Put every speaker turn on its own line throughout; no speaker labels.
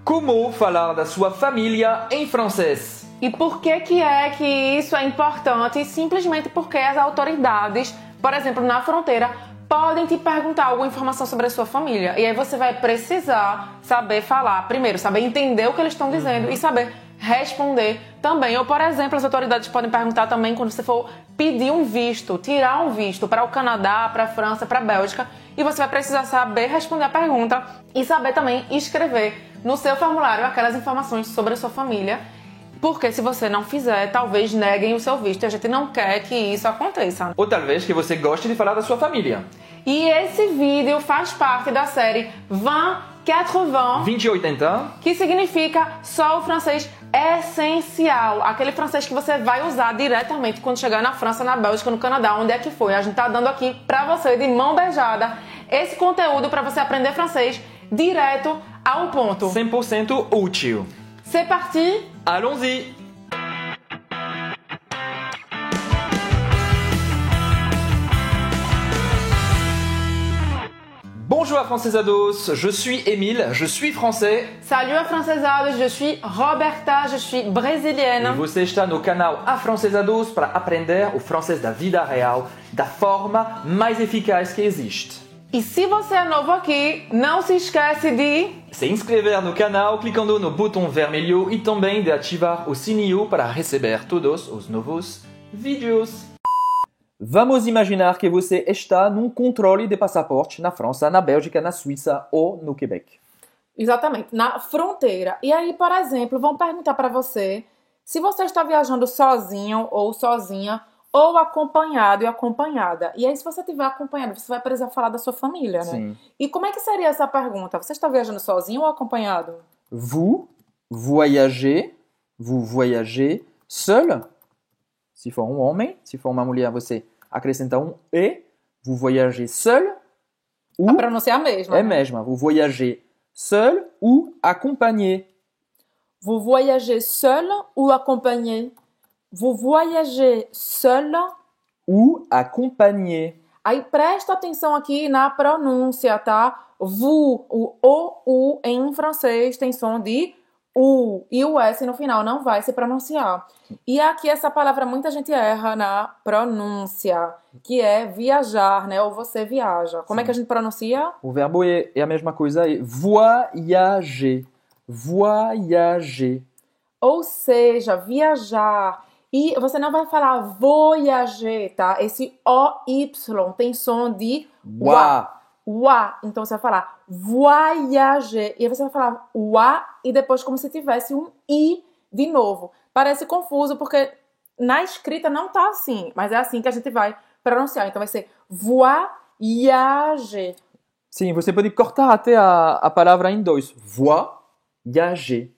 Como falar da sua família em francês?
E por que é que isso é importante? Simplesmente porque as autoridades, por exemplo, na fronteira, podem te perguntar alguma informação sobre a sua família. E aí você vai precisar saber falar, primeiro, saber entender o que eles estão dizendo e saber responder também. Ou, por exemplo, as autoridades podem perguntar também quando você for pedir um visto, tirar um visto para o Canadá, para a França, para a Bélgica, e você vai precisar saber responder a pergunta e saber também escrever no seu formulário aquelas informações sobre a sua família, porque se você não fizer, talvez neguem o seu visto e a gente não quer que isso aconteça.
Ou talvez que você goste de falar da sua família.
E esse vídeo faz parte da série 2080,
2080,
que significa só o francês essencial, aquele francês que você vai usar diretamente quando chegar na França, na Bélgica, no Canadá, onde é que foi. A gente tá dando aqui pra você, de mão beijada, esse conteúdo para você aprender francês direto ao ponto.
100% útil.
C'est parti!
Allons-y! Bonjour à Francesados, je suis Émile, je suis français.
Salut afrancesados, je suis Roberta, je suis brésilienne.
E você está no canal Afrancesados para aprender o francês da vida real, da forma mais eficaz que existe.
E se você é novo aqui, não se esquece de
se inscrever no canal clicando no botão vermelho e também de ativar o sininho para receber todos os novos vídeos. Vamos imaginar que você está num controle de passaporte na França, na Bélgica, na Suíça ou no Quebec.
Exatamente, na fronteira. E aí, por exemplo, vão perguntar para você se você está viajando sozinho ou sozinha, ou acompanhado e acompanhada. E aí, se você estiver acompanhado, você vai precisar falar da sua família, né?
Sim.
E como é que seria essa pergunta? Você está viajando sozinho ou acompanhado?
Vous voyagez seul? Se for um homem, se for uma mulher, você acrescenta um E. Vous voyagez seul?
A pronúncia é a mesma.
É mesma. Vous voyagez seul ou acompanhé?
Vous voyagez seul ou acompanhé? Vous voyagez seul
ou acompanhé.
Aí presta atenção aqui na pronúncia, tá? Vous, o U em francês tem som de U. E o S no final não vai se pronunciar. E aqui essa palavra muita gente erra na pronúncia, que é viajar, né? Ou você viaja. Como é que a gente pronuncia?
O verbo é a mesma coisa, é voyager. Voyager.
Ou seja, viajar. E você não vai falar voyager, tá? Esse OY tem som de
wa.
Wa. Então você vai falar voyager. E aí você vai falar wa e depois como se tivesse um I de novo. Parece confuso porque na escrita não tá assim. Mas é assim que a gente vai pronunciar. Então vai ser voyager.
Sim, você pode cortar até a palavra em dois. Voyager.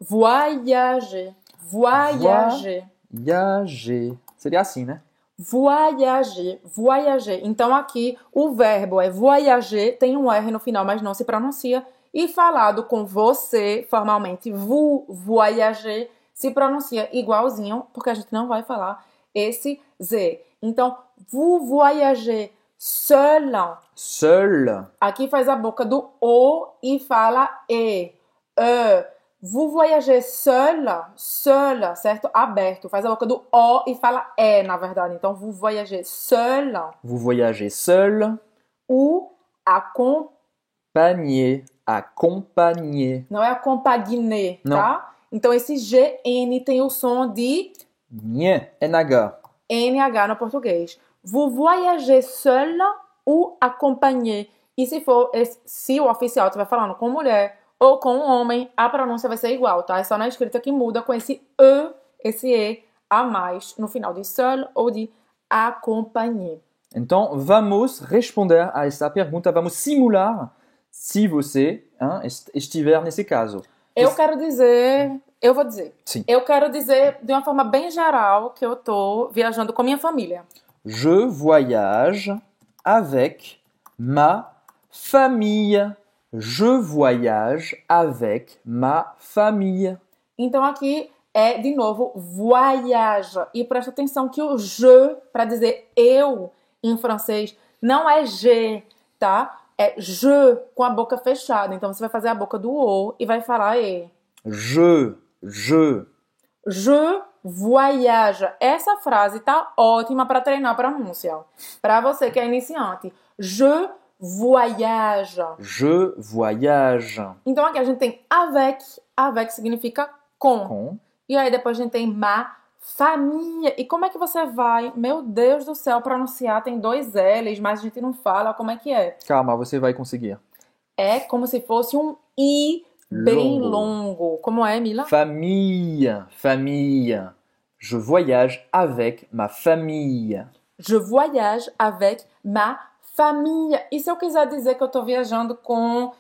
Voyager. Voyager.
Voyager. Seria assim, né?
Voyager, voyager. Então aqui o verbo é voyager, tem um R no final, mas não se pronuncia. E falado com você, formalmente, vous voyager, se pronuncia igualzinho, porque a gente não vai falar esse Z. Então, vous voyagez seul.
Seul.
Aqui faz a boca do O e fala E. Vous voyagez seul, seul, certo? Aberto. Faz a boca do O e fala E, na verdade. Então, vous voyagez seul.
Vous voyagez seul.
Ou
acompanhé. Acompanhé.
Não é acompanhé, tá? Então, esse GN tem o som de
Nhé, NH.
NH no português. Vous voyagez seul ou acompanhé. E se o oficial estiver falando com mulher ou com um homem, a pronúncia vai ser igual, tá? É só na escrita que muda com esse E a mais no final de seul ou de acompanhé.
Então, vamos responder a essa pergunta, vamos simular se você estiver nesse caso.
Eu vou dizer.
Sim.
Eu quero dizer de uma forma bem geral que eu tô viajando com minha família.
Je voyage avec ma famille. Je voyage avec ma famille.
Então aqui é, de novo, voyage. E presta atenção que o je, para dizer eu em francês, não é je, tá? é je com a boca fechada. Então, você vai fazer a boca do O e vai falar E.
Je.
Je voyage. Essa frase tá ótima para treinar a pronúncia. Para você que é iniciante. Je voyage.
Je voyage.
Então, aqui a gente tem avec. Avec significa com.
Com.
E aí, depois a gente tem ma família. E como é que você vai, meu Deus do céu, pronunciar? Tem 2 L's, mas a gente não fala como é que é.
Calma, você vai conseguir.
É como se fosse um I bem longo. Como é, Mila?
Famille. Je voyage avec ma famille.
Je voyage avec ma famille. E se eu quiser dizer que eu tô viajando com,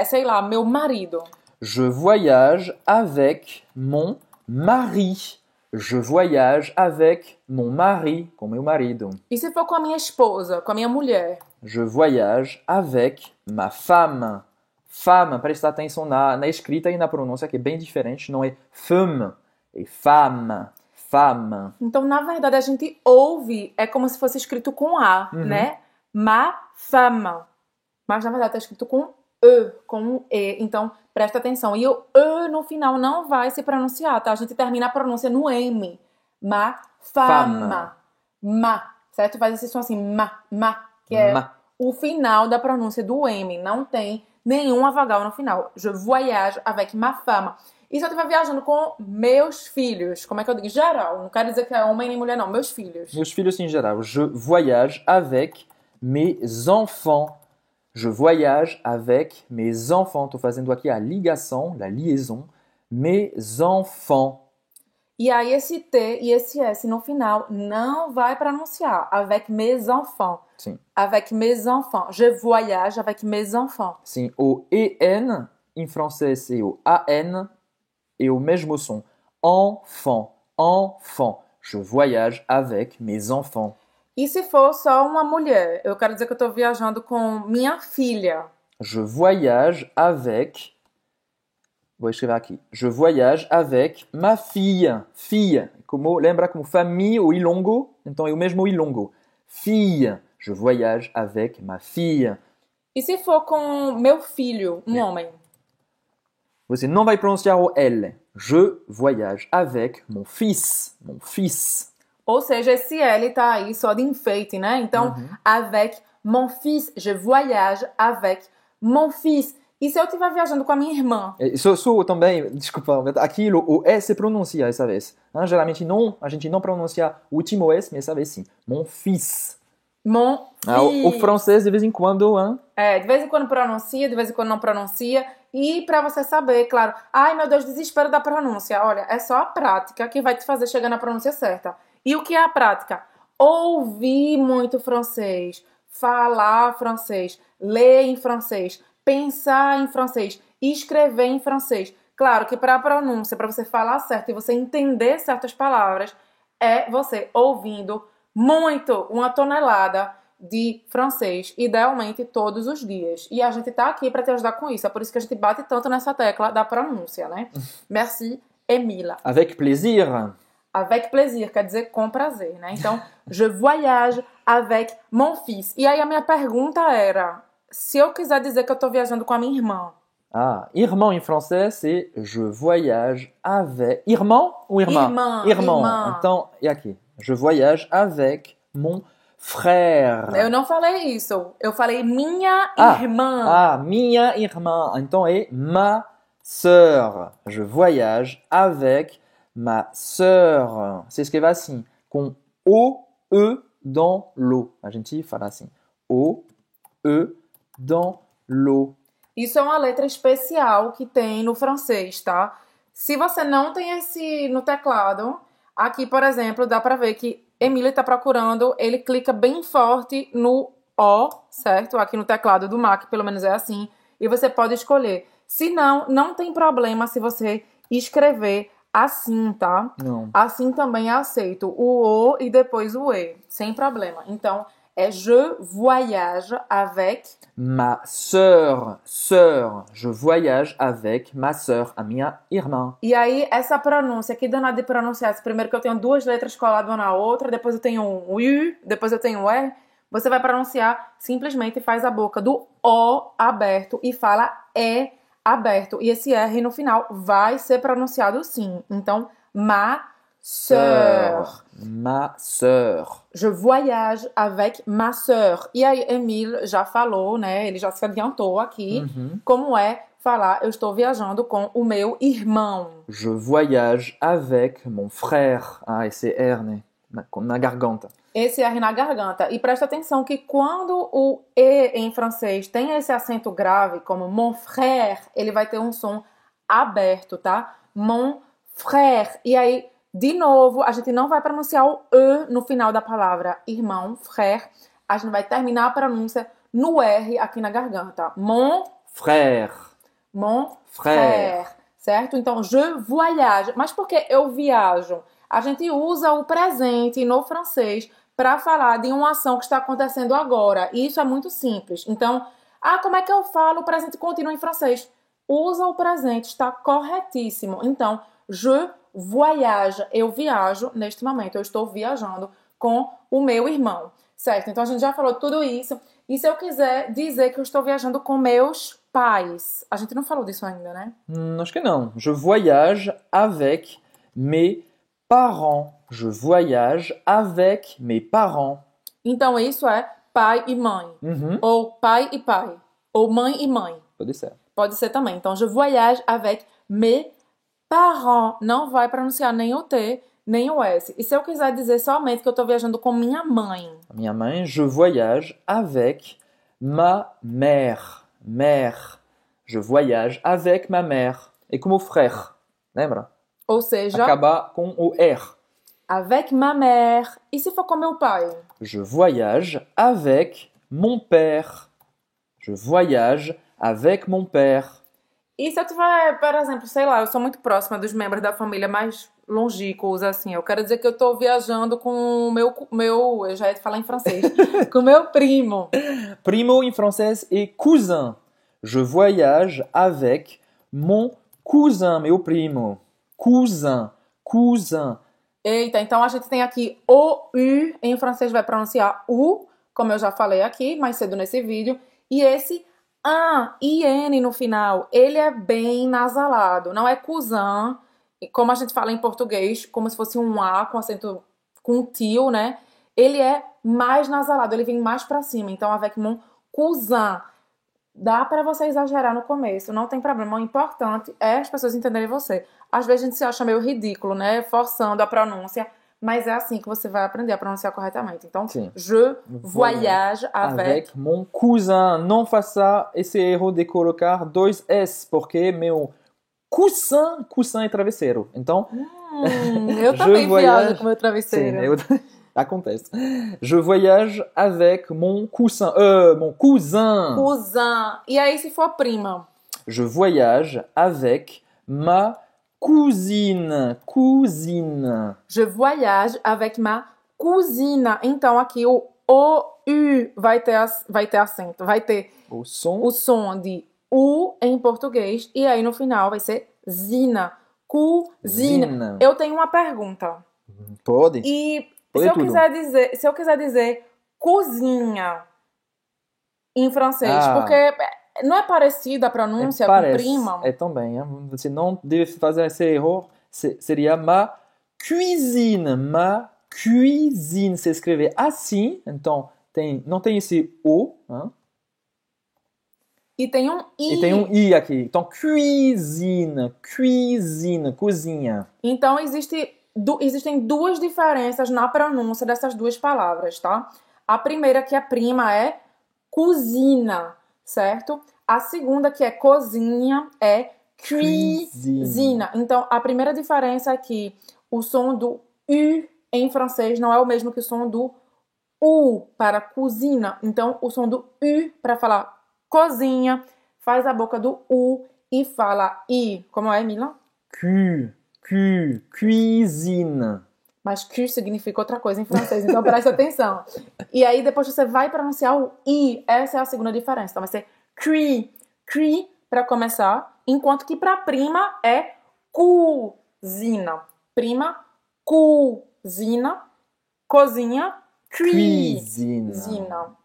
sei lá, meu marido?
Je voyage avec mon mari. Je voyage avec mon mari, com meu marido.
E se for com a minha esposa, com a minha mulher?
Je voyage avec ma femme. Femme, presta atenção na escrita e na pronúncia, que é bem diferente. Não é femme, é femme. Femme.
Então, na verdade, a gente ouve, é como se fosse escrito com A, né? Ma femme. Mas, na verdade, tá escrito com E, com um E. Então, presta atenção. E o E no final não vai se pronunciar, tá? A gente termina a pronúncia no M. Ma femme. Ma, certo? Faz esse som assim, ma, que é o final da pronúncia do M. Não tem nenhuma vogal no final. Je voyage avec ma femme. E se eu estiver viajando com meus filhos, como é que eu digo? Geral, não quero dizer que é homem nem mulher, não. Meus filhos.
Meus filhos em geral. Je voyage avec mes enfants. Je voyage avec mes enfants. Estou fazendo aqui a ligação, la liaison. Mes enfants.
E aí esse T e esse S no final não vai pronunciar. Avec mes enfants.
Sim.
Avec mes enfants. Je voyage avec mes enfants.
Sim, o EN em francês e o AN é o mesmo som. Enfant, enfant. Je voyage avec mes enfants.
E se for só uma mulher? Eu quero dizer que eu estou viajando com minha filha.
Je voyage avec... Vou escrever aqui. Je voyage avec ma fille. Fille. Lembra como famille ou ilongo? Então é o mesmo ilongo. Fille. Je voyage avec ma fille.
E se for com meu filho, um homem?
Você não vai pronunciar o L. Je voyage avec mon fils. Mon fils.
Ou seja, esse L tá aí só de enfeite, né? Então, avec mon fils. Je voyage avec mon fils. E se eu estiver viajando com a minha irmã?
Sou também, desculpa, aqui o S se pronuncia essa vez. Geralmente não, a gente não pronuncia o último S, mas essa vez sim. Mon fils.
Mon fils.
O francês, de vez em quando...
de vez em quando pronuncia, de vez em quando não pronuncia. E para você saber, claro, ai meu Deus, desespero da pronúncia. Olha, é só a prática que vai te fazer chegar na pronúncia certa. E o que é a prática? Ouvir muito francês, falar francês, ler em francês, pensar em francês, escrever em francês. Claro que para a pronúncia, para você falar certo e você entender certas palavras, é você ouvindo muito, uma tonelada de francês, idealmente todos os dias. E a gente tá aqui para te ajudar com isso. É por isso que a gente bate tanto nessa tecla da pronúncia, né? Merci, Emila.
Avec plaisir.
Avec plaisir, quer dizer com prazer, né? Então, je voyage avec mon fils. E aí a minha pergunta era, se eu quiser dizer que eu tô viajando com a minha irmã.
Irmão em francês c'est je voyage avec... Irmão ou irmã? Irmão. Então, e aqui? Je voyage avec mon frère.
Eu não falei isso. Eu falei minha irmã.
Minha irmã. Então é ma sœur. Je voyage avec ma sœur. Você escreve assim, com O, E dans l'eau. A gente fala assim. O, E dans l'eau.
Isso é uma letra especial que tem no francês, tá? Se você não tem esse no teclado, aqui, por exemplo, dá pra ver que Emília está procurando, ele clica bem forte no O, certo? Aqui no teclado do Mac, pelo menos é assim. E você pode escolher. Se não, não tem problema se você escrever assim, tá?
Não.
Assim também é aceito. O O e depois o E. Sem problema. Então, é je voyage avec...
Ma sœur. Sœur. Je voyage avec ma sœur. A minha irmã.
E aí, essa pronúncia, que danada de pronunciar. Primeiro que eu tenho 2 letras coladas uma na outra, depois eu tenho um U, depois eu tenho um E. você vai pronunciar, simplesmente faz a boca do O aberto e fala E aberto. E esse R no final vai ser pronunciado sim. Então, ma sœur.
Ma sœur.
Je voyage avec ma sœur. E aí, Emile já falou, né? Ele já se adiantou aqui. Como é falar, eu estou viajando com o meu irmão.
Je voyage avec mon frère. Ah, esse R, né? Na garganta.
Esse R na garganta. E presta atenção que quando o E em francês tem esse acento grave, como mon frère, ele vai ter um som aberto, tá? Mon frère. E aí, de novo, a gente não vai pronunciar o E no final da palavra irmão, frère. A gente vai terminar a pronúncia no R aqui na garganta. Mon
frère.
Mon frère. Certo? Então, je voyage. Mas por que eu viajo? A gente usa o presente no francês para falar de uma ação que está acontecendo agora. E isso é muito simples. Então, como é que eu falo o presente contínuo em francês? Usa o presente, está corretíssimo. Então, je voyage. Eu viajo neste momento. Eu estou viajando com o meu irmão. Certo? Então, a gente já falou tudo isso. E se eu quiser dizer que eu estou viajando com meus pais? A gente não falou disso ainda, né?
Acho que não. Je voyage avec mes parents. Je voyage avec mes parents.
Então, isso é pai e mãe. Ou pai e pai. Ou mãe e mãe.
Pode ser.
Pode ser também. Então, je voyage avec mes parents. Não vai pronunciar nem o T, nem o S. E se eu quiser dizer somente que eu estou viajando com minha mãe?
Minha mãe, je voyage avec ma mère. Mère. Je voyage avec ma mère. E como frère. Lembra?
Ou seja,
acaba com o R.
Avec ma mère. E se for com meu pai?
Je voyage avec mon père. Je voyage avec mon père.
E se eu tiver, por exemplo, sei lá, eu sou muito próxima dos membros da família mais longínquos, assim, eu quero dizer que eu tô viajando com o meu, eu já ia falar em francês, com o meu primo.
Primo em francês é cousin. Je voyage avec mon cousin, meu primo. Cousin, cousin.
Eita, então a gente tem aqui o U, em francês vai pronunciar U, como eu já falei aqui mais cedo nesse vídeo, e esse IN no final, ele é bem nasalado, não é cousin, como a gente fala em português, como se fosse um A com acento, com tio, né? Ele é mais nasalado, ele vem mais pra cima, então avec mon cousin. Dá pra você exagerar no começo, não tem problema. O importante é as pessoas entenderem você. Às vezes a gente se acha meio ridículo, né? Forçando a pronúncia, mas é assim que você vai aprender a pronunciar corretamente. Então,
sim.
Je voyage avec
mon cousin. Não faça esse erro de colocar dois S, porque meu coussin é travesseiro. Então,
eu também viajo com meu travesseiro.
Sim, acontece. Je voyage avec mon cousin. Mon cousin.
Cousin. E aí, se for prima?
Je voyage avec ma cousine. Cousine.
Je voyage avec ma cousine. Então, aqui o U vai ter acento. Vai ter
o som
de U em português. E aí, no final, vai ser zina. Cousine. Eu tenho uma pergunta.
Pode.
E se eu quiser dizer cozinha em francês, porque não é parecida a pronúncia com prima?
É também. Você não deve fazer esse erro. Seria ma cuisine. Ma cuisine. Se escrever assim, então não tem esse O. Hein?
E tem um I.
E tem um I aqui. Então, cuisine. Cuisine. Cozinha.
Então, existem duas diferenças na pronúncia dessas duas palavras, tá? A primeira, que é prima, é cozinha, certo? A segunda, que é cozinha, é cuisine. Então, a primeira diferença é que o som do U em francês não é o mesmo que o som do U para cozinha. Então, o som do U para falar cozinha faz a boca do U e fala I. Como é, Mila?
Cuisine.
Mas Q significa outra coisa em francês, então presta atenção. E aí depois você vai pronunciar o I, essa é a segunda diferença. Então vai ser cui para começar, enquanto que para prima é cozinha. Prima, cozinha, cozinha,
Cuisine.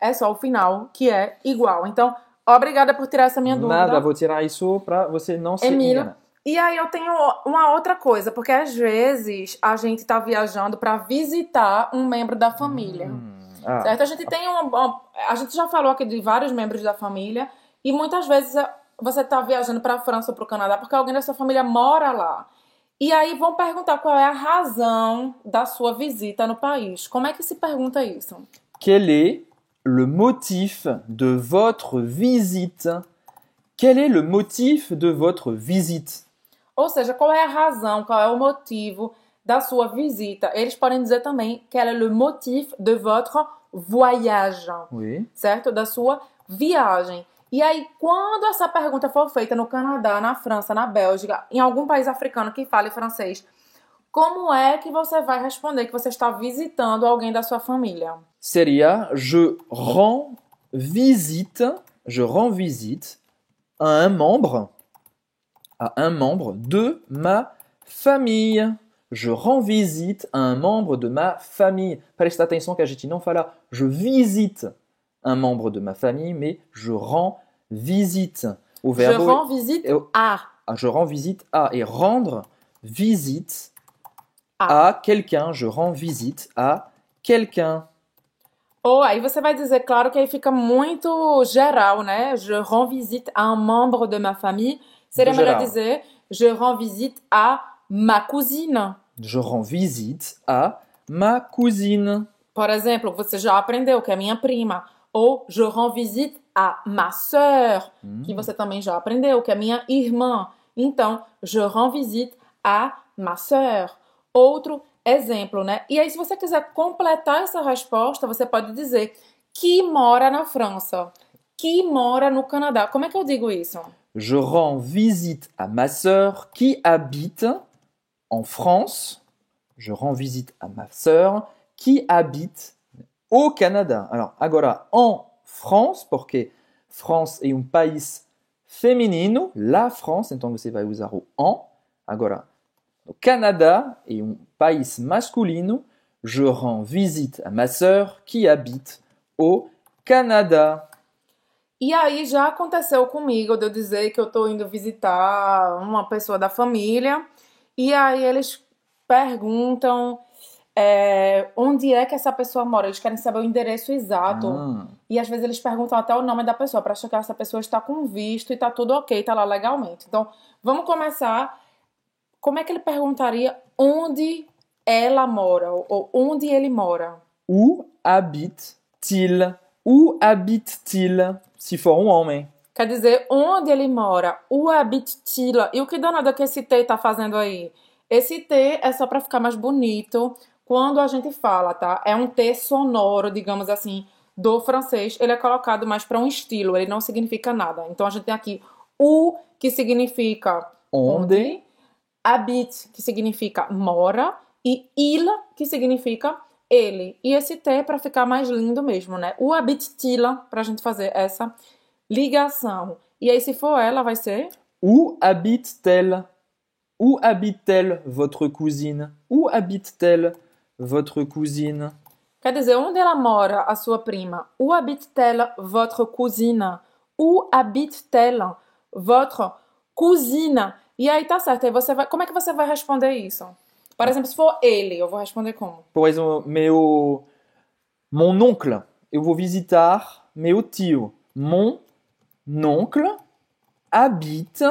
É só o final que é igual. Então, obrigada por tirar essa minha dúvida.
Nada, vou tirar isso para você não se
Emílio.
enganar.
E aí eu tenho uma outra coisa, porque às vezes a gente tá viajando para visitar um membro da família. Certo? A gente tem a gente já falou aqui de vários membros da família e muitas vezes você tá viajando para a França ou para o Canadá porque alguém da sua família mora lá. E aí vão perguntar qual é a razão da sua visita no país. Como é que se pergunta isso?
Quel est le motif de votre visite? Quel est le motif de votre visite?
Ou seja, qual é a razão, qual é o motivo da sua visita? Eles podem dizer também quel est le motif de votre voyage,
Oui.
certo? Da sua viagem. E aí, quando essa pergunta for feita no Canadá, na França, na Bélgica, em algum país africano que fale francês, como é que você vai responder que você está visitando alguém da sua família?
Seria je rends visite à un membre de ma famille. Je rends visite à un membre de ma famille. Presta atenção que a gente não fala je visite un membre de ma famille, mais je rends visite. O verbo
je rends visite à.
Je rends visite à. Et rendre visite à quelqu'un. Je rends visite à quelqu'un.
Ou aí você vai dizer, claro que aí fica muito geral, né? Je rends visite à un membre de ma famille. Seria melhor dizer je rends visite à ma cousine.
Je rends visite à ma cousine.
Por exemplo, você já aprendeu que é minha prima. Ou je rends visite à ma sœur, que você também já aprendeu, que é minha irmã. Então, je rends visite à ma sœur. Outro exemplo, né? E aí, se você quiser completar essa resposta, você pode dizer que mora na França, que mora no Canadá. Como é que eu digo isso?
Je rends visite à ma sœur qui habite en France. Je rends visite à ma sœur qui habite au Canada. Alors, agora, en France, porque France é país feminino, la France, então você vai usar o en. Agora, no Canada é país masculino, je rends visite à ma sœur qui habite au Canada.
E aí já aconteceu comigo de eu dizer que eu tô indo visitar uma pessoa da família e aí eles perguntam onde é que essa pessoa mora. Eles querem saber o endereço exato. E às vezes eles perguntam até o nome da pessoa para achar que essa pessoa está com visto e tá tudo ok, tá lá legalmente. Então, vamos começar. Como é que ele perguntaria onde ela mora ou onde ele mora?
Où habite-t-il? Où habite-t-il? Se for um homem.
Quer dizer, onde ele mora? Où habite-t-il? E o que danado que esse T tá fazendo aí? Esse T é só para ficar mais bonito quando a gente fala, tá? É um T sonoro, digamos assim, do francês. Ele é colocado mais para um estilo, ele não significa nada. Então a gente tem aqui o, que significa onde, habite, que significa mora, e il, que significa ele. E esse T é para ficar mais lindo mesmo, né? Où habite-t-il, pra gente fazer essa ligação. E aí, se for ela, vai ser
Où habite-t-elle? Où habite-t-elle, votre cousine? Où habite-t-elle, votre cousine?
Quer dizer, onde ela mora, a sua prima? Où habite-t-elle, votre cousine? Où habite-t-elle, votre cousine? E aí tá certo. Aí você vai... Como é que você vai responder isso? Por exemplo, se for ele, eu vou responder como?
Por exemplo, mon oncle. Eu vou visitar meu tio. Mon oncle habite.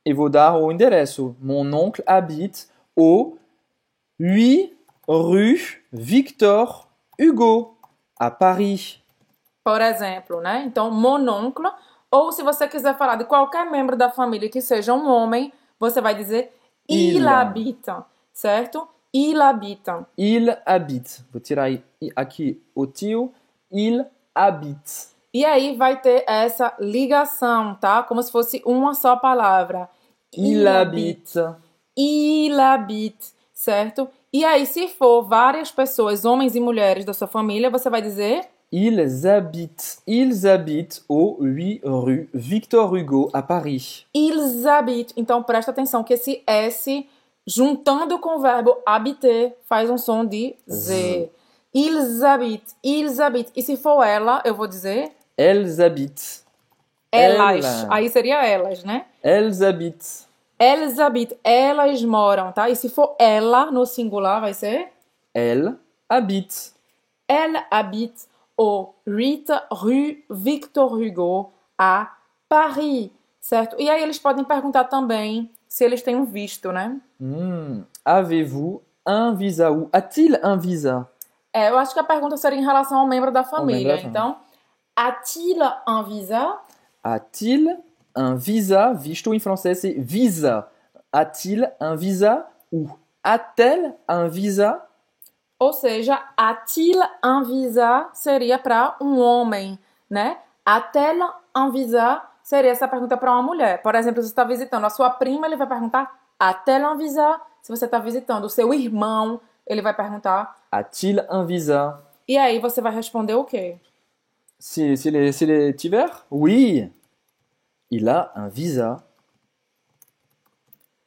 E vou dar o endereço. Mon oncle habite au 8 rue Victor Hugo, à Paris.
Por exemplo, né? Então, mon oncle. Ou se você quiser falar de qualquer membro da família que seja um homem, você vai dizer il habite, certo? Il habite.
Il habite. Vou tirar aqui o tio. Il habite.
E aí vai ter essa ligação, tá? Como se fosse uma só palavra.
Il habite.
Il habite, certo? E aí, se for várias pessoas, homens e mulheres da sua família, você vai dizer
Ils habitent au 8 rue Victor Hugo, à Paris.
Ils habitent. Então, presta atenção que esse S Juntando com o verbo habiter, faz um som de Z. Ils habitent, ils habitent. E se for ela, eu vou dizer
Elles habitent.
elas.
Ela.
Aí seria elas, né?
Elles habitent.
Elles habitent, elas moram, tá? E se for ela no singular, vai ser
Elle habite.
elle habite au 8 rue Victor Hugo, à Paris, certo? E aí eles podem perguntar também se eles têm um visto, né?
Avez-vous un visa ou a-t-il un visa?
Eu acho que a pergunta seria em relação ao membro da família.
membro da
Então, a-t-il un visa?
A-t-il un visa? Visto em francês c'est visa. A-t-il un visa ou a-t-elle un visa?
Ou seja, a-t-il un visa seria para um homem, né? A-t-elle un visa seria essa pergunta para uma mulher. Por exemplo, se você está visitando a sua prima, ele vai perguntar a-t-elle un visa? Se você está visitando o seu irmão, ele vai perguntar.
A-t-il un visa?
E aí você vai responder o quê?
S'il est hiver? Oui. Il a un visa.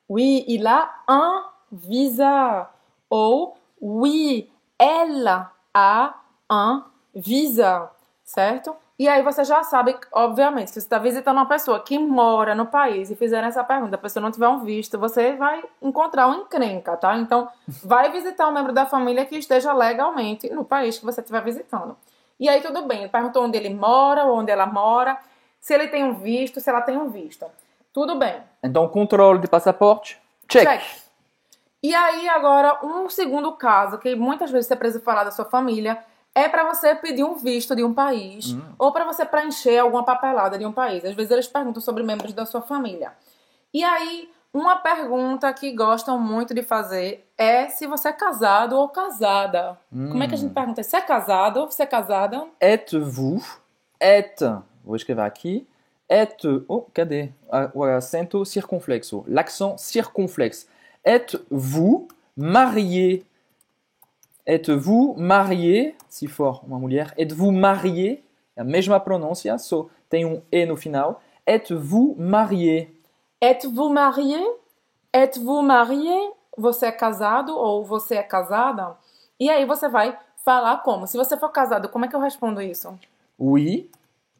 Oui, il a un visa. Ou oui, elle a un visa, certo? E aí você já sabe, obviamente, se você está visitando uma pessoa que mora no país e fizer essa pergunta, a pessoa não tiver um visto, você vai encontrar uma encrenca, tá? Então, vai visitar um membro da família que esteja legalmente no país que você estiver visitando. E aí tudo bem, ele perguntou onde ele mora, onde ela mora, se ele tem um visto, se ela tem um visto. Tudo bem.
Então, contrôle de passaporte? Check.
E aí, agora, um segundo caso, que muitas vezes você precisa falar da sua família, é para você pedir um visto de um país, ou para você preencher alguma papelada de um país. Às vezes eles perguntam sobre membros da sua família. E aí, uma pergunta que gostam muito de fazer é se você é casado ou casada. Como é que a gente pergunta? Você é casado ou você é casada?
Êtes-vous? Vou escrever aqui. Oh, cadê? O acento circunflexo. L'accent circonflexe. Êtes-vous marié? Êtes-vous marié? Se for uma mulher. Êtes-vous marié? É a mesma pronúncia, só tem um E no final. Êtes-vous marié?
Êtes-vous marié? Êtes-vous marié? Você é casado ou você é casada? E aí você vai falar como? Se você for casado, como é que eu respondo isso?
Oui,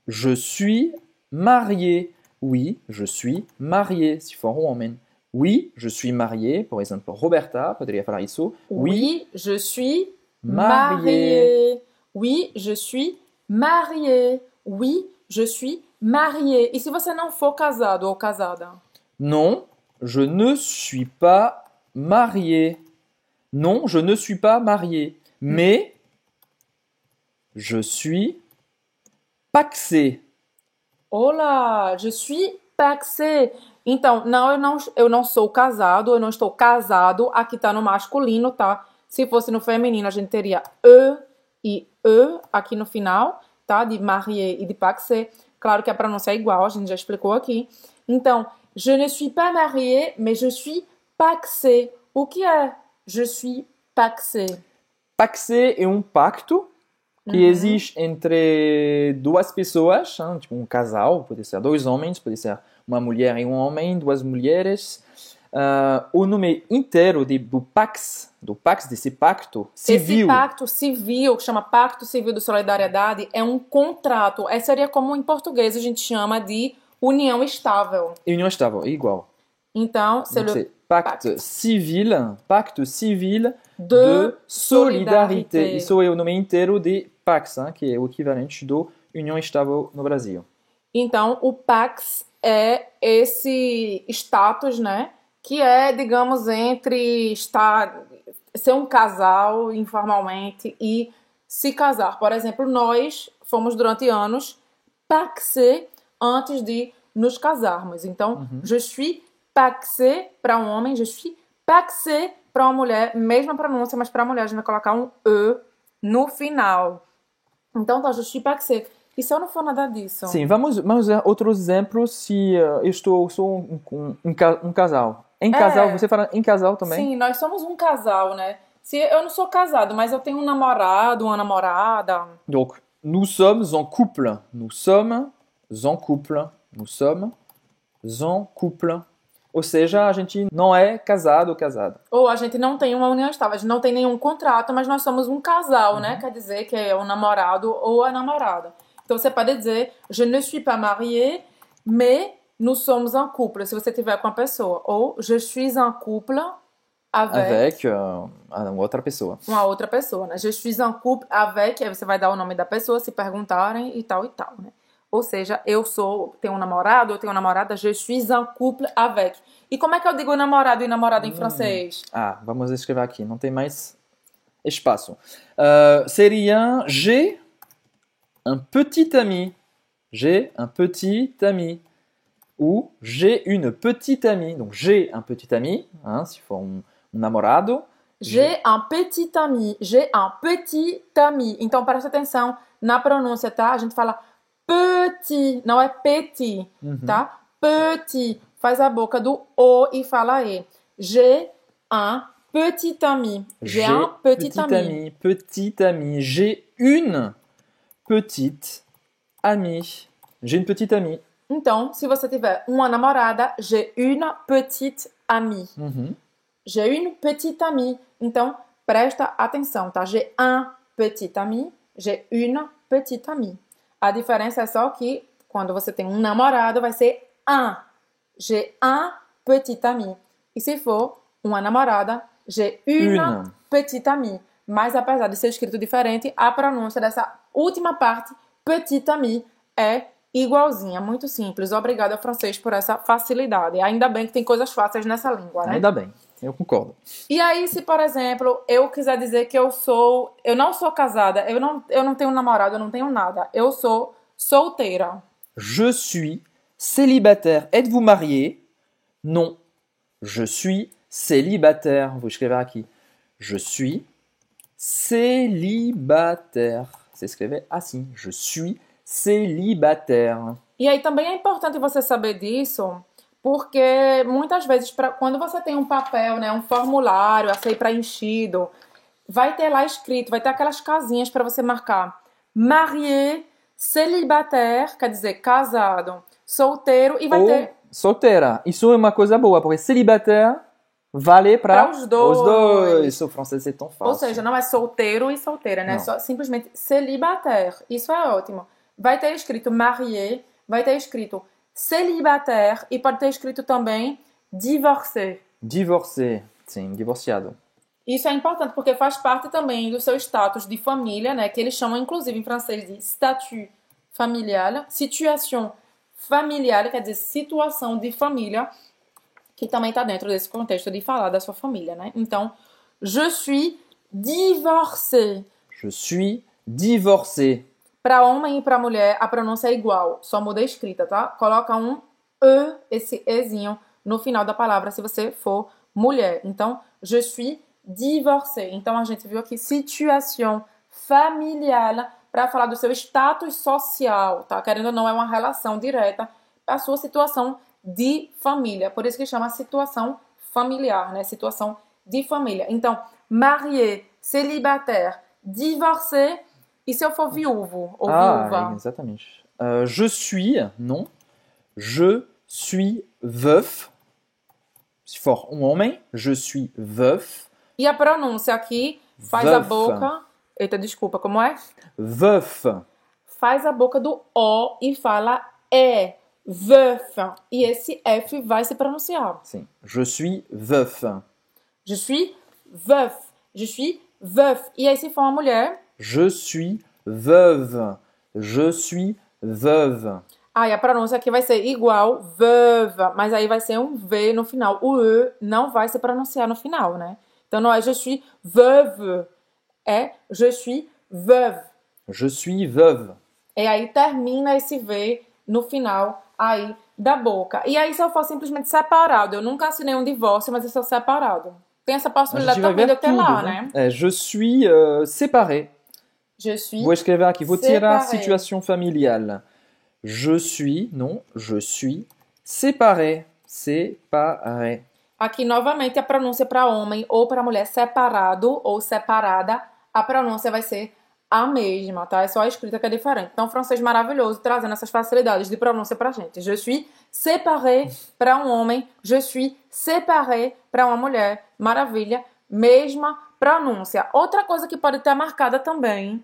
je suis marié. Oui, je suis marié. Se for um homem. Oui, je suis marié. Por exemplo, Roberta poderia falar isso.
Oui, je suis
marié.
marié. Oui, je suis marié. Oui, je suis marié. E se você não for casado ou casada?
Non, je ne suis pas marié. Non, je ne suis pas marié. Mais je suis paxé.
Olá, je suis paxé. Então, eu não sou casado, eu não estou casado. Aqui tá no masculino, tá? Se fosse no feminino, a gente teria e aqui no final, tá? De marié e de paxé. Claro que a pronúncia é igual, a gente já explicou aqui. Então, je ne suis pas marié, mais je suis paxé. O que é je suis paxé?
Paxé é um pacto que existe entre duas pessoas, hein? Tipo um casal, pode ser dois homens, pode ser uma mulher e um homem, duas mulheres. O nome inteiro do Pax, desse pacto civil.
Esse pacto civil, que chama Pacto Civil de Solidariedade, é um contrato. Seria como em português a gente chama de união estável.
União estável, igual.
Então,
c'est pacte civil de solidarité. Isso é o nome inteiro de Pax, hein, que é o equivalente do União Estável no Brasil.
Então, o Pax é esse status, né? Que é, digamos, entre ser um casal informalmente e se casar. Por exemplo, nós fomos durante anos paxé antes de nos casarmos. Então, je suis paxé para um homem, je suis paxé para uma mulher, mesma pronúncia, mas para a mulher a gente vai colocar um E no final. Então, tá, je suis paxé. E se eu não for nada disso?
Sim, vamos ver outros exemplos se eu sou um casal. Em casal, você fala em casal também?
Sim, nós somos um casal, né? Se eu não sou casado, mas eu tenho um namorado, uma namorada.
Donc, nous sommes en couple. Nous sommes en couple. Nous sommes en couple. Ou seja, a gente não é casado ou casada.
Ou a gente não tem uma união estável, a gente não tem nenhum contrato, mas nós somos um casal, né? Quer dizer que é o namorado ou a namorada. Então você pode dizer, je ne suis pas mariée, mais nous sommes un couple, se você tiver com a pessoa. Ou je suis un couple avec
Outra pessoa.
uma outra pessoa, né? Je suis un couple avec, aí você vai dar o nome da pessoa, se perguntarem e tal, né? Ou seja, tenho um namorado, eu tenho uma namorada, je suis un couple avec. E como é que eu digo namorado e namorada em francês?
Vamos escrever aqui, não tem mais espaço. Seria j'ai un petit ami. J'ai un petit ami. Ou j'ai une petite amie. Donc j'ai un petit ami, se for namorado.
J'ai un petit ami. J'ai un petit ami. Então presta atenção na pronúncia, tá? A gente fala petit, não é petit, tá? Petit. Faz a boca do O e fala E. J'ai un petit ami. J'ai un petit ami.
Petit ami. J'ai une petite amie. J'ai une petite amie.
Então, se você tiver uma namorada, j'ai une petite amie. J'ai une petite amie. Então, presta atenção, tá? J'ai un petit ami. J'ai une petite amie. A diferença é só que quando você tem um namorado, vai ser un. J'ai un petit ami. E se for uma namorada, j'ai une petite amie. Mas apesar de ser escrito diferente, a pronúncia dessa última parte, petit ami, é igualzinha, muito simples. Obrigada, francês, por essa facilidade. Ainda bem que tem coisas fáceis nessa língua, né?
Ainda bem, eu concordo.
E aí, se, por exemplo, eu quiser dizer que eu não sou casada, eu não tenho namorado, eu não tenho nada. Eu sou solteira.
Je suis célibataire. Êtes-vous marié? Non. Je suis célibataire. Vou escrever aqui. Je suis célibataire. Você escreve assim. Je suis célibataire.
E aí também é importante você saber disso, porque muitas vezes, quando você tem um papel, né, um formulário a ser preenchido, vai ter lá escrito, vai ter aquelas casinhas para você marcar. Marié, célibataire, quer dizer, casado, solteiro, e vai ter...
solteira. Isso é uma coisa boa, porque célibataire vale para
os dois.
O francês é tão fácil.
Ou seja, não é solteiro e solteira, né? Só simplesmente célibataire. Isso é ótimo. Vai ter escrito marié, vai ter escrito célibataire e pode ter escrito também divorcé.
Divorcé, sim, divorciado.
Isso é importante porque faz parte também do seu status de família, né? Que eles chamam, inclusive, em francês de statut familial. Situation familiar, quer dizer, situação de família, que também está dentro desse contexto de falar da sua família, né? Então, je suis divorcé.
Je suis divorcé.
Para homem e para mulher, a pronúncia é igual, só muda a escrita, tá? Coloca um E, esse Ezinho, no final da palavra, se você for mulher. Então, je suis divorcé. Então, a gente viu aqui situation familial para falar do seu status social, tá? Querendo ou não, é uma relação direta a sua situação de família. Por isso que chama situação familiar, né? Situação de família. Então, marié, célibataire, divorcé. E se eu for viúvo ou viúva?
Exatamente. Je suis, non. Je suis veuf. Se for um homem, je suis veuf.
E a pronúncia aqui faz a boca... Eita, desculpa, como é?
Veuf.
Faz a boca do O e fala E. Veuf. E esse F vai se pronunciar.
Sim. Je suis veuf.
Je suis veuf. Je suis veuf. E aí se for uma mulher...
Je suis veuve. Je suis veuve.
E a pronúncia aqui vai ser igual veuve, mas aí vai ser um V no final. O E não vai se pronunciar no final, né? Então não é je suis veuve, é je suis veuve.
Je suis veuve.
E aí termina esse V no final aí da boca. E aí se eu for simplesmente separado, eu nunca assinei um divórcio, mas eu sou separado. Tem essa possibilidade também de eu ter lá, né?
Je suis séparé.
Je suis
vou escrever aqui, vou tirar
séparé.
Situation familiale. Je suis, non, je suis séparé. Séparé.
Aqui, novamente, a pronúncia para homem ou para mulher separado ou separada, a pronúncia vai ser a mesma, tá? É só a escrita que é diferente. Então, francês maravilhoso, trazendo essas facilidades de pronúncia pra gente. Je suis séparé para um homem, je suis séparé para uma mulher. Maravilha, mesma pronúncia. Outra coisa que pode ter marcada também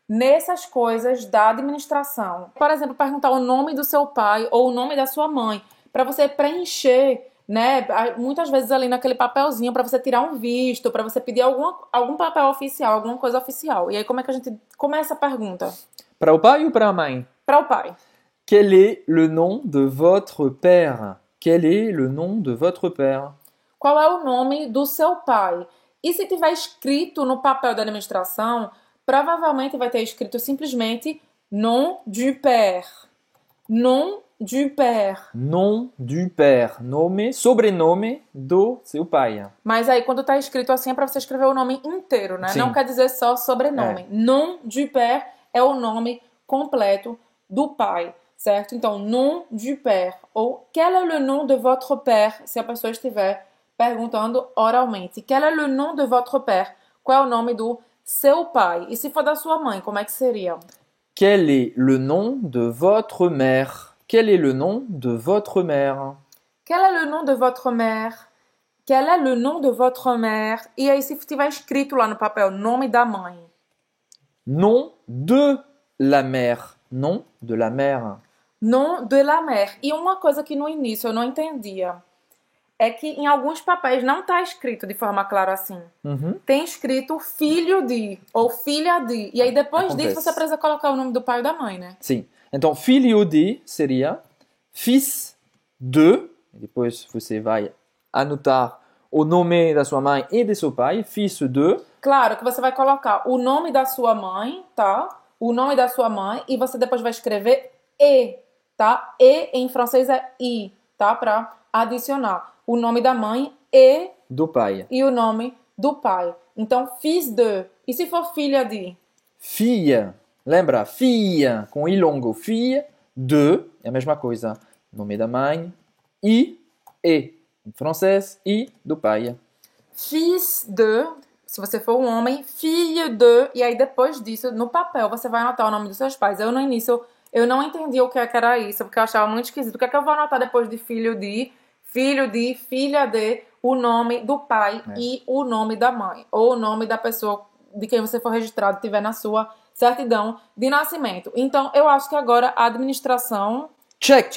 nessas coisas da administração. Por exemplo, perguntar o nome do seu pai ou o nome da sua mãe, para você preencher, né, muitas vezes ali naquele papelzinho, para você tirar um visto, para você pedir algum papel oficial, alguma coisa oficial. E aí, como é que a gente começa a pergunta?
Para o pai ou para a mãe?
Para o pai.
Quel est le nom de votre père? Quel est le nom de votre père?
Qual é o nome do seu pai? E se tiver escrito no papel da administração, provavelmente vai ter escrito simplesmente nom du père. Nom du père.
Nom du père. Nome, sobrenome do seu pai.
Mas aí, quando tá escrito assim, é pra você escrever o nome inteiro, né?
Sim.
Não quer dizer só sobrenome. Nom du père é o nome completo do pai, certo? Então, nom du père. Ou, quel est le nom de votre père? Se a pessoa estiver perguntando oralmente. Quel est le nom de votre père? Qual é o nome do seu pai? E se for da sua mãe, como é que seria?
Quel est le nom de votre mère? Quel est le nom de votre mère?
Quel est le nom de votre mère? Quel est le nom de votre mère? E aí, se tiver escrito lá no papel, nome da mãe.
Nom de la mère. Nom de la mère.
Nom de la mère. E uma coisa que no início eu não entendia é que em alguns papéis não está escrito de forma clara assim. Tem escrito filho de ou filha de. E aí depois
Acontece.
disso você precisa colocar o nome do pai ou da mãe, né?
Sim. Então, filho de seria fils de. E depois você vai anotar o nome da sua mãe e de seu pai. Fils de.
Claro que você vai colocar o nome da sua mãe, tá? O nome da sua mãe e você depois vai escrever e, tá? E em francês é i, tá? Para adicionar o nome da mãe
Do pai.
e o nome do pai. Então, fils de. E se for filha de?
Filha. Lembra? Filha. Com i longo. Filha de. É a mesma coisa. Nome da mãe. I. E. Em francês, i do pai.
Fils de. Se você for um homem, filho de. E aí, depois disso, no papel, você vai anotar o nome dos seus pais. Eu, no início, eu não entendi o que era isso, porque eu achava muito esquisito. O que é que eu vou anotar depois de filho de, filha de, o nome do pai e o nome da mãe? Ou o nome da pessoa de quem você for registrado, tiver na sua certidão de nascimento. Então, eu acho que agora a administração...
Check.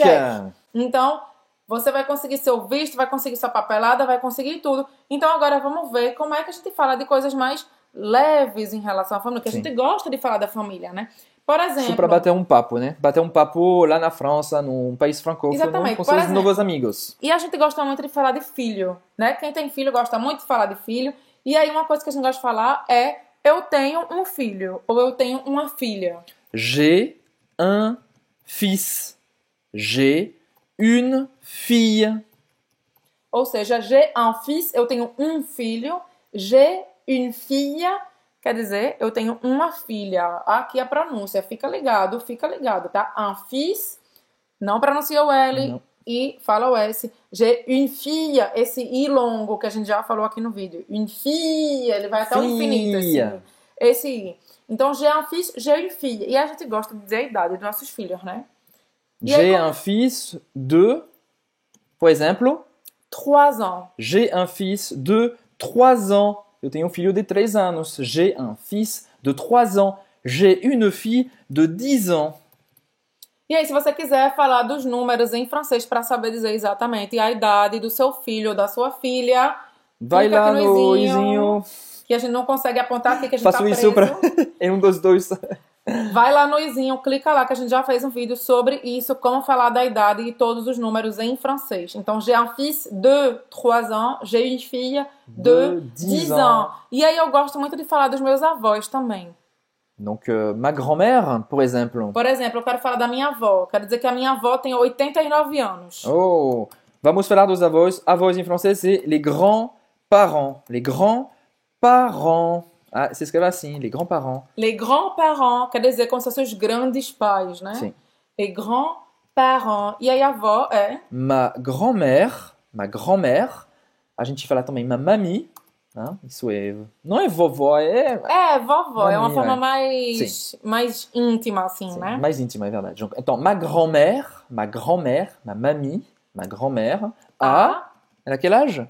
Então, você vai conseguir seu visto, vai conseguir sua papelada, vai conseguir tudo. Então, agora vamos ver como é que a gente fala de coisas mais leves em relação à família, que a gente gosta de falar da família, né? Por exemplo...
Isso para bater um papo, né? Bater um papo lá na França, num país francófono,
Exatamente.
com
Por
seus
exemplo,
novos amigos.
E a gente gosta muito de falar de filho, né? Quem tem filho gosta muito de falar de filho. E aí, uma coisa que a gente gosta de falar é eu tenho um filho, ou eu tenho uma filha.
J'ai un fils. J'ai une fille.
Ou seja, j'ai un fils, eu tenho um filho. J'ai une fille, quer dizer, eu tenho uma filha. Aqui a pronúncia, fica ligado, tá? Un fils, não pronuncia o L
Não.
e fala o S. J'ai une fille, esse I longo que a gente já falou aqui no vídeo. Une fille, ele vai até o infinito, esse I. Então, j'ai un fils, j'ai une fille. E a gente gosta de dizer a idade dos nossos filhos, né?
J'ai un fils de, por exemplo,
3 ans.
j'ai un fils de 3 ans. Eu tenho um filho de 3 anos. J'ai un fils de 3 ans. J'ai une fille de 10 ans.
E aí, se você quiser falar dos números em francês para saber dizer exatamente a idade do seu filho ou da sua filha,
Vai
clica
lá
aqui
no
izinho,
izinho.
que a gente não consegue apontar aqui, que a gente
Faço
tá
isso
preso.
em um dos dois.
Vai lá no izinho, clica lá que a gente já fez um vídeo sobre isso, como falar da idade e todos os números em francês. Então, j'ai un fils de 3 ans, j'ai une fille de 10 ans. E aí eu gosto muito de falar dos meus avós também.
Donc, ma grand-mère, por exemplo.
Por exemplo, eu quero falar da minha avó. Quero dizer que a minha avó tem 89 anos.
Oh, vamos falar dos avós. Avós em francês, c'est les grands-parents. Les grands-parents. Ah, se escreve assim, les grands-parents.
Les grands-parents, quer dizer como se fossem os grandes pais, né?
Sim.
Les grands-parents. E aí a avó é...
Ma grand-mère, a gente fala também ma mamie. Isso é... Não é vovó, é...
É, vovó, é uma
Maminha,
forma
é.
mais íntima, assim,
Sim,
né?
mais íntima, é verdade. Então, ma grand-mère, ma mamie, ma grand-mère, a... Elle a quel âge?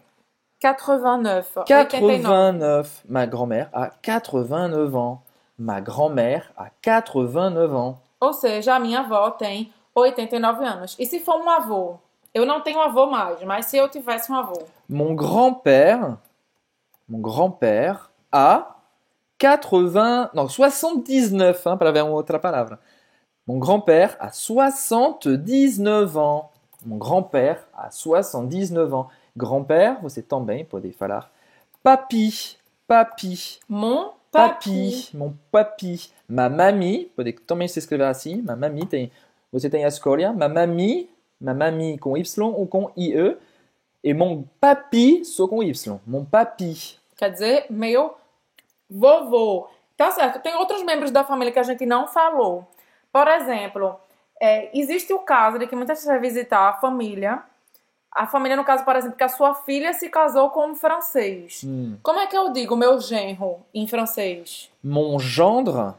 89.
89. Ma grand-mère a 89 ans. Ma grand-mère a 89 ans.
Ou seja, a minha avó tem 89 anos. E se for um avô? Eu não tenho avô mais, mas se eu tivesse um avô.
Mon grand-père a 80... Non, 79, para ver uma outra palavra. Mon grand-père a 79 ans. Mon grand-père a 79 ans. Grand-père, você também pode falar papi, papi.
Mon papi.
Mon papi. Ma mamie, pode também se escrever assim. Ma mamie tem, você tem a escolha. Ma mamie com Y ou com IE. E mon papi só com Y. Mon papi.
Quer dizer, meu vovô. Tá certo, tem outros membros da família que a gente não falou. Por exemplo, existe o caso de que muitas vezes vai visitar a família, no caso, por exemplo, que a sua filha se casou com um francês. Como é que eu digo meu genro em francês?
Mon gendre,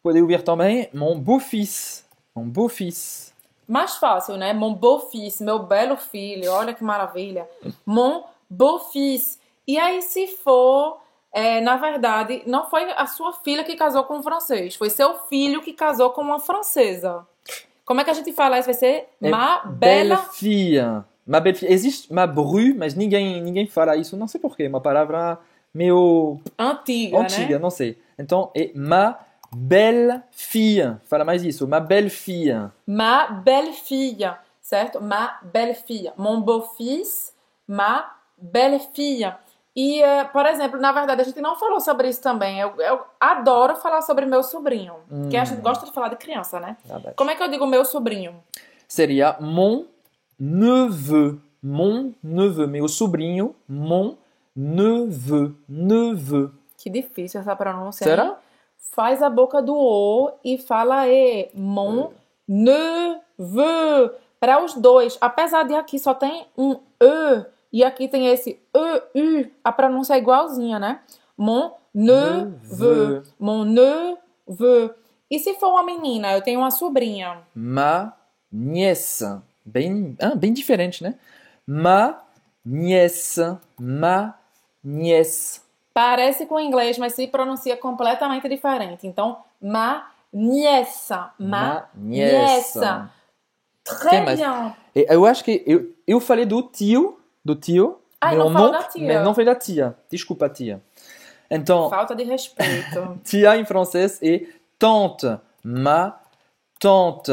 pode ouvir também mon beau-fils. Mon beau-fils.
Mais fácil, né? Mon beau-fils, meu belo filho, olha que maravilha. Mon beau-fils. E aí, se for, na verdade, não foi a sua filha que casou com um francês, foi seu filho que casou com uma francesa. Como é que a gente fala isso? Vai ser ma belle
fille. Ma belle fille. Existe ma bru, mas ninguém fala isso. Não sei porquê. Uma palavra meio...
Antiga, né?
Não sei. Então, é ma belle fille. Fala mais isso. Ma belle fille.
Ma belle fille, certo? Ma belle fille. Mon beau-fils, ma belle fille. E, por exemplo, na verdade, a gente não falou sobre isso também. Eu adoro falar sobre meu sobrinho. Porque a gente gosta de falar de criança, né?
Verdade.
Como é que eu digo meu sobrinho?
Seria mon neveu. Mon neveu. Meu sobrinho, mon neveu. Neveu.
Que difícil essa pronúncia.
Será?
Hein? Faz a boca do O e fala E. Mon neveu. Para os dois. Apesar de aqui só tem um E. E aqui tem esse E-U. A pronúncia é igualzinha, né? Mon neveu. Mon neveu. E se for uma menina? Eu tenho uma sobrinha.
Ma nièce. Bem diferente, né? Ma nièce. Ma nièce.
Parece com o inglês, mas se pronuncia completamente diferente. Então, ma nièce. Ma nièce. Très bien.
Eu acho que eu falei do tio.
Ah, não falou da tia.
Mas não foi da tia. Desculpa, tia. Então,
falta de respeito.
Tia em francês é tante. Ma tante.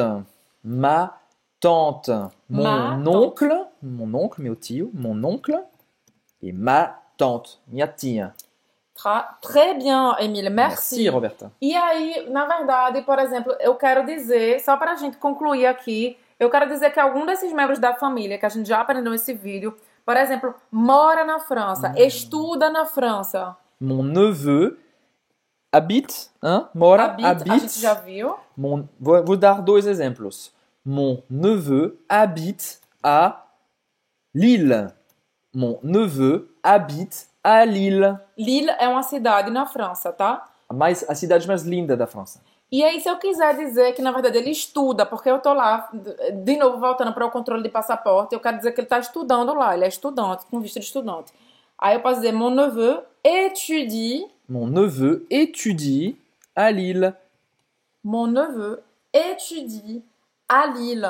Ma tante. Mon oncle, meu tio, mon oncle. E ma tante, minha tia.
Très bien, Emile.
Merci, Roberta.
E aí, na verdade, por exemplo, eu quero dizer, só para a gente concluir aqui, eu quero dizer que algum desses membros da família que a gente já aprendeu nesse vídeo, por exemplo, mora na França, estuda na França.
Mon neveu habite, mora, habite.
A gente já viu.
Vou dar dois exemplos. Mon neveu habite à Lille. Mon neveu habite à Lille.
Lille é uma cidade na França, tá?
A cidade mais linda da França.
E aí, se eu quiser dizer que, na verdade, ele estuda, porque eu tô lá, de novo, voltando para o controle de passaporte, eu quero dizer que ele tá estudando lá, ele é estudante, com visto de estudante. Aí eu posso dizer, mon neveu étudie.
Mon neveu étudie à Lille.
Mon neveu étudie à Lille.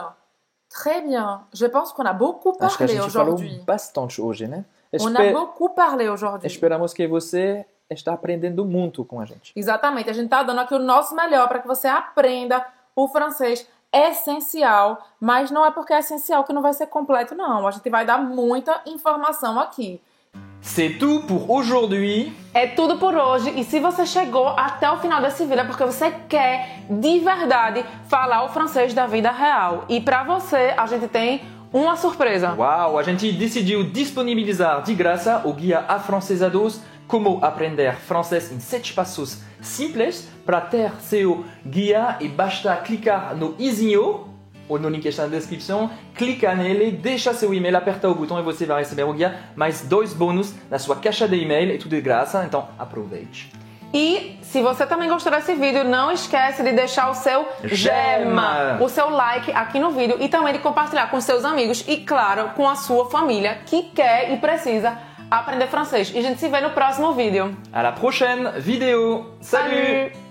Très bien. Je pense qu'on a beaucoup parlé aujourd'hui.
Falou bastante hoje, né?
On a beaucoup parlé aujourd'hui.
Esperamos que você está aprendendo muito com a gente.
Exatamente. A gente está dando aqui o nosso melhor para que você aprenda o francês. É essencial, mas não é porque é essencial que não vai ser completo, não. A gente vai dar muita informação aqui.
C'est tout pour aujourd'hui.
É tudo por hoje. E se você chegou até o final desse vídeo é porque você quer, de verdade, falar o francês da vida real. E para você, a gente tem uma surpresa.
Uau! A gente decidiu disponibilizar de graça o guia Afrancesados, como aprender francês em 7 passos simples. Para ter seu guia, e basta clicar no izinho ou no link que está na descrição, clica nele, deixa seu e-mail, aperta o botão e você vai receber o guia mais 2 bônus na sua caixa de e-mail e tudo de graça, então aproveite.
E se você também gostou desse vídeo, não esquece de deixar o seu gema, o seu like aqui no vídeo e também de compartilhar com seus amigos e, claro, com a sua família que quer e precisa aprender francês. E a gente se vê no próximo vídeo.
À la prochaine vidéo. Salut!